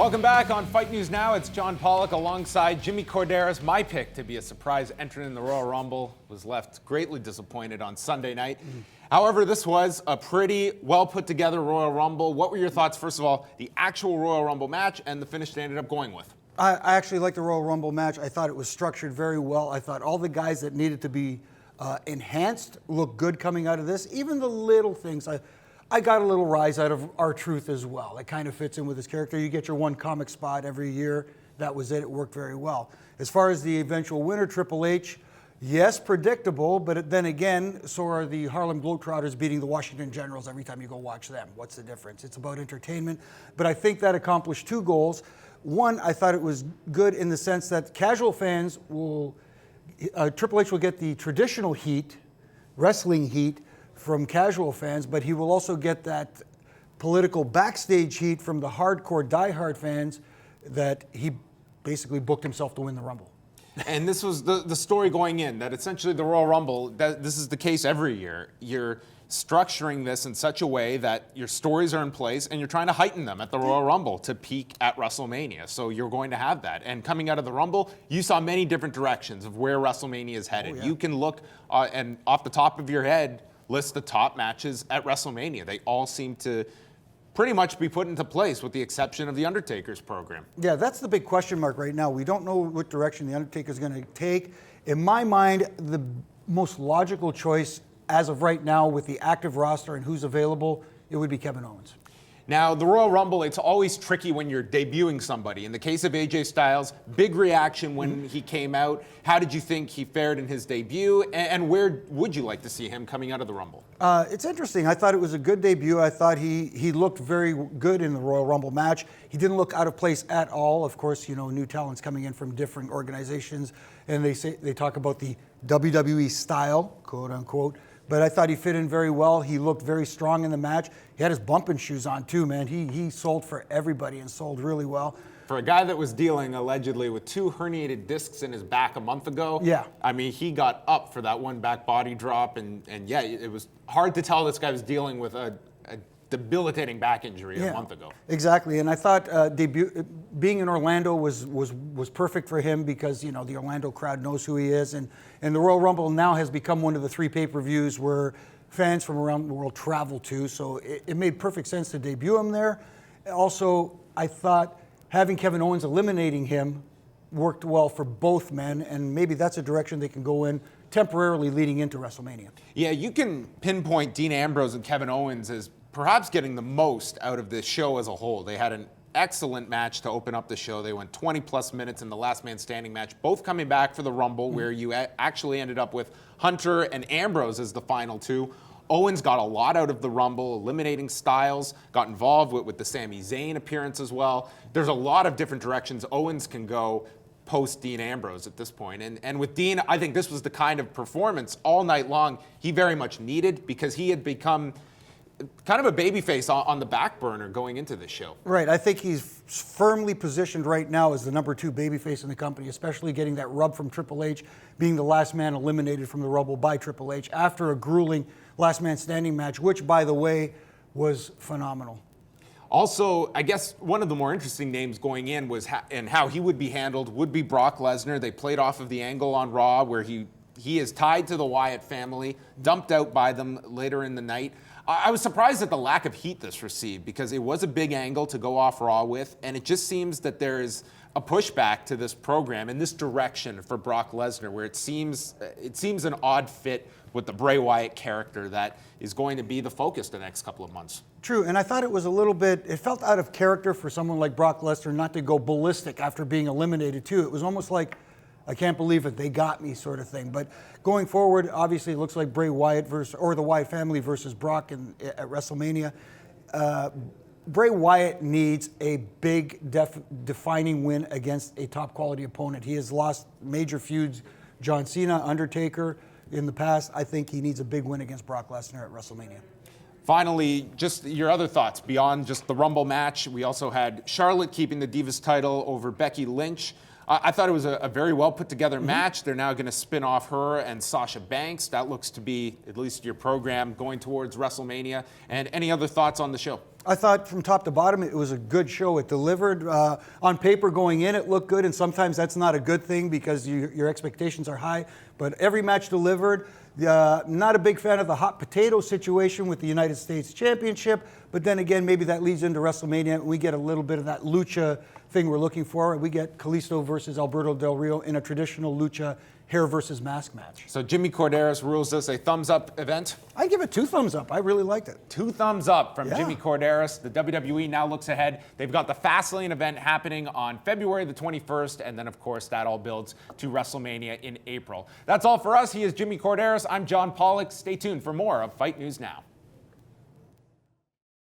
Welcome back on Fight News Now. It's John Pollock alongside Jimmy Corderas. My pick to be a surprise entrant in the Royal Rumble was left greatly disappointed on Sunday night. However, this was a pretty well put together Royal Rumble. What were your thoughts, first of all, the actual Royal Rumble match and the finish they ended up going with? I actually liked the Royal Rumble match. I thought it was structured very well. I thought all the guys that needed to be enhanced looked good coming out of this. Even the little things. I got a little rise out of R-Truth as well. It kind of fits in with his character. You get your one comic spot every year. That was it. It worked very well. As far as the eventual winner, Triple H, yes, predictable, but then again, so are the Harlem Globetrotters beating the Washington Generals every time you go watch them. What's the difference? It's about entertainment. But I think that accomplished two goals. One, I thought it was good in the sense that casual fans will, Triple H will get the traditional heat, wrestling heat, from casual fans, but he will also get that political backstage heat from the hardcore diehard fans that he basically booked himself to win the Rumble. And this was the story going in, that essentially the Royal Rumble, this is the case every year. You're structuring this in such a way that your stories are in place and you're trying to heighten them at the Royal Rumble to peak at WrestleMania. So you're going to have that. And coming out of the Rumble, you saw many different directions of where WrestleMania is headed. Oh, yeah. You can look and off the top of your head, list the top matches at WrestleMania. They all seem to pretty much be put into place with the exception of The Undertaker's program. Yeah, that's the big question mark right now. We don't know what direction The Undertaker's going to take. In my mind, the most logical choice as of right now with the active roster and who's available, it would be Kevin Owens. Now, the Royal Rumble, it's always tricky when you're debuting somebody. In the case of AJ Styles, big reaction when he came out. How did you think he fared in his debut? And where would you like to see him coming out of the Rumble? It's interesting. I thought it was a good debut. I thought he looked very good in the Royal Rumble match. He didn't look out of place at all. Of course, you know, new talents coming in from different organizations, and they talk about the WWE style, quote unquote. But I thought he fit in very well. He looked very strong in the match. He had his bumping shoes on too, man. He sold for everybody and sold really well. For a guy that was dealing allegedly with 2 herniated discs in his back a month ago, yeah. I mean, he got up for that one back body drop, and yeah, it was hard to tell this guy was dealing with a debilitating back injury a month ago. Exactly, and I thought being in Orlando was perfect for him because, you know, the Orlando crowd knows who he is, and the Royal Rumble now has become one of the 3 pay-per-views where fans from around the world travel to, so it made perfect sense to debut him there. Also, I thought having Kevin Owens eliminating him worked well for both men, and maybe that's a direction they can go in temporarily leading into WrestleMania. Yeah, you can pinpoint Dean Ambrose and Kevin Owens as perhaps getting the most out of this show as a whole. They had an excellent match to open up the show. They went 20-plus minutes in the last man standing match, both coming back for the Rumble, where you actually ended up with Hunter and Ambrose as the final 2. Owens got a lot out of the Rumble, eliminating Styles, got involved with the Sami Zayn appearance as well. There's a lot of different directions Owens can go post Dean Ambrose at this point. And with Dean, I think this was the kind of performance all night long he very much needed because he had become kind of a babyface on the back burner going into this show. Right. I think he's firmly positioned right now as the number 2 babyface in the company, especially getting that rub from Triple H, being the last man eliminated from the Rumble by Triple H after a grueling last man standing match, which, by the way, was phenomenal. Also, I guess one of the more interesting names going in was and how he would be handled would be Brock Lesnar. They played off of the angle on Raw where he is tied to the Wyatt family, dumped out by them later in the night. I was surprised at the lack of heat this received because it was a big angle to go off Raw with, and it just seems that there is a pushback to this program in this direction for Brock Lesnar, where it seems an odd fit with the Bray Wyatt character that is going to be the focus the next couple of months. True, and I thought it was it felt out of character for someone like Brock Lesnar not to go ballistic after being eliminated too. It was almost like, I can't believe it, they got me sort of thing. But going forward, obviously it looks like Bray Wyatt or the Wyatt family versus Brock at WrestleMania. Bray Wyatt needs a big defining win against a top quality opponent. He has lost major feuds, John Cena, Undertaker in the past. I think he needs a big win against Brock Lesnar at WrestleMania. Finally, just your other thoughts beyond just the Rumble match. We also had Charlotte keeping the Divas title over Becky Lynch. I thought it was a very well put together match. They're now going to spin off her and Sasha Banks. That looks to be at least your program going towards WrestleMania. And any other thoughts on the show? I thought from top to bottom it was a good show. It delivered. On paper going in, it looked good, and sometimes that's not a good thing because your expectations are high. But every match delivered. Not a big fan of the hot potato situation with the United States Championship, but then again, maybe that leads into WrestleMania, and we get a little bit of that lucha thing we're looking for. We get Kalisto versus Alberto Del Rio in a traditional lucha hair versus mask match. So Jimmy Corderas rules this a thumbs-up event? I give it 2 thumbs up. I really liked it. 2 thumbs up from Yeah. Jimmy Corderas. The WWE now looks ahead. They've got the Fastlane event happening on February the 21st, and then, of course, that all builds to WrestleMania in April. That's all for us. He is Jimmy Corderas. I'm John Pollock. Stay tuned for more of Fight News Now.